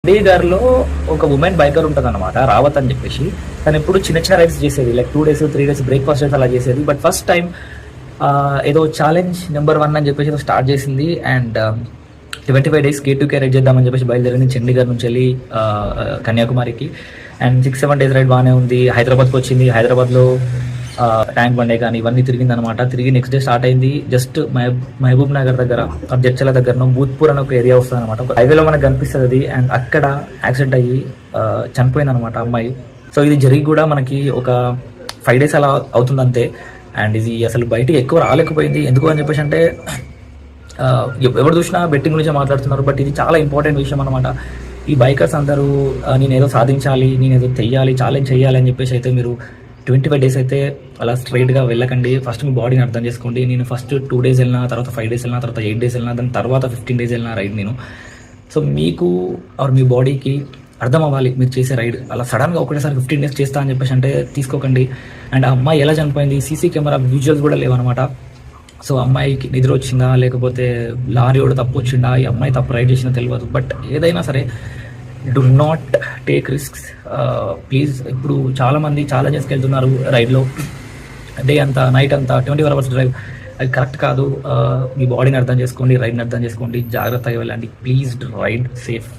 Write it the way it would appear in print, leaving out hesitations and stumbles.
చండీగఢ్లో ఒక women biker ఉంటుంది అనమాట, రావత్ అని చెప్పేసి. తను ఎప్పుడు చిన్న చిన్న రైడ్స్ చేసేది, లైక్ 2 days 3 days బ్రేక్ఫాస్ట్ అయితే అలా చేసేది. బట్ ఫస్ట్ టైం ఏదో ఛాలెంజ్ నెంబర్ 1 అని చెప్పేసి స్టార్ట్ చేసింది. అండ్ 25 days K2K రైడ్ చేద్దామని చెప్పేసి బయలుదేరింది చండీగఢ్ నుంచి వెళ్ళి కన్యాకుమారికి. అండ్ 6-7 days రైడ్ బాగానే ఉంది. హైదరాబాద్కి వచ్చింది. హైదరాబాద్లో ట్యాంక్ బండే కానీ ఇవన్నీ తిరిగింది అనమాట. తిరిగి నెక్స్ట్ డే స్టార్ట్ అయింది జస్ట్ మహబూబ్ నగర్ దగ్గర, జడ్చల దగ్గర భూత్పూర్ అని ఒక ఏరియా వస్తుంది అనమాట. హైవేలో మనకు కనిపిస్తుంది అది. అండ్ అక్కడ యాక్సిడెంట్ అయ్యి చనిపోయింది అనమాట అమ్మాయి. సో ఇది జరిగి కూడా మనకి ఒక 5 days అలా అవుతుంది అంతే. అండ్ ఇది అసలు బయటికి ఎక్కువ రాలేకపోయింది. ఎందుకు అని చెప్పేసి అంటే ఎవరు చూసినా బెట్టింగ్ గురించి మాట్లాడుతున్నారు. బట్ ఇది చాలా ఇంపార్టెంట్ విషయం అనమాట. ఈ బైకర్స్ అందరూ నేనేదో సాధించాలి, నేనేదో చెయ్యాలి, ఛాలెంజ్ చేయాలి అని చెప్పేసి అయితే మీరు 25 days అయితే అలా స్ట్రైట్గా వెళ్ళకండి. ఫస్ట్ మీ బాడీని అర్థం చేసుకోండి. నేను ఫస్ట్ 2 days వెళ్ళిన, తర్వాత 5 days వెళ్ళిన, తర్వాత 8 days వెళ్ళిన, దాని తర్వాత 15 days వెళ్ళిన రైడ్ నేను. సో మీకు ఆర్ మీ బాడీకి అర్థం అవ్వాలి మీరు చేసే రైడ్. అలా సడన్గా ఒకటేసారి 15 days చేస్తా అని చెప్పేసి అంటే తీసుకోకండి. అండ్ ఆ అమ్మాయి ఎలా చనిపోయింది, సీసీ కెమెరా విజువల్స్ కూడా లేవన్నమాట. సో అమ్మాయికి నిద్ర వచ్చిందా, లేకపోతే లారీ కూడా తప్పు వచ్చిందా, ఈ అమ్మాయి తప్పు రైడ్ చేసినా తెలియదు. బట్ ఏదైనా సరే do not take risks please. ఇప్పుడు చాలామంది ఛాలెంజెస్కి వెళ్తున్నారు రైడ్లో, డే అంతా నైట్ అంతా 24 hours డ్రైవ్. అది కరెక్ట్ కాదు. మీ బాడీని అర్థం చేసుకోండి, రైడ్ని అర్థం చేసుకోండి, జాగ్రత్తగా వెళ్ళండి. Please ride safe.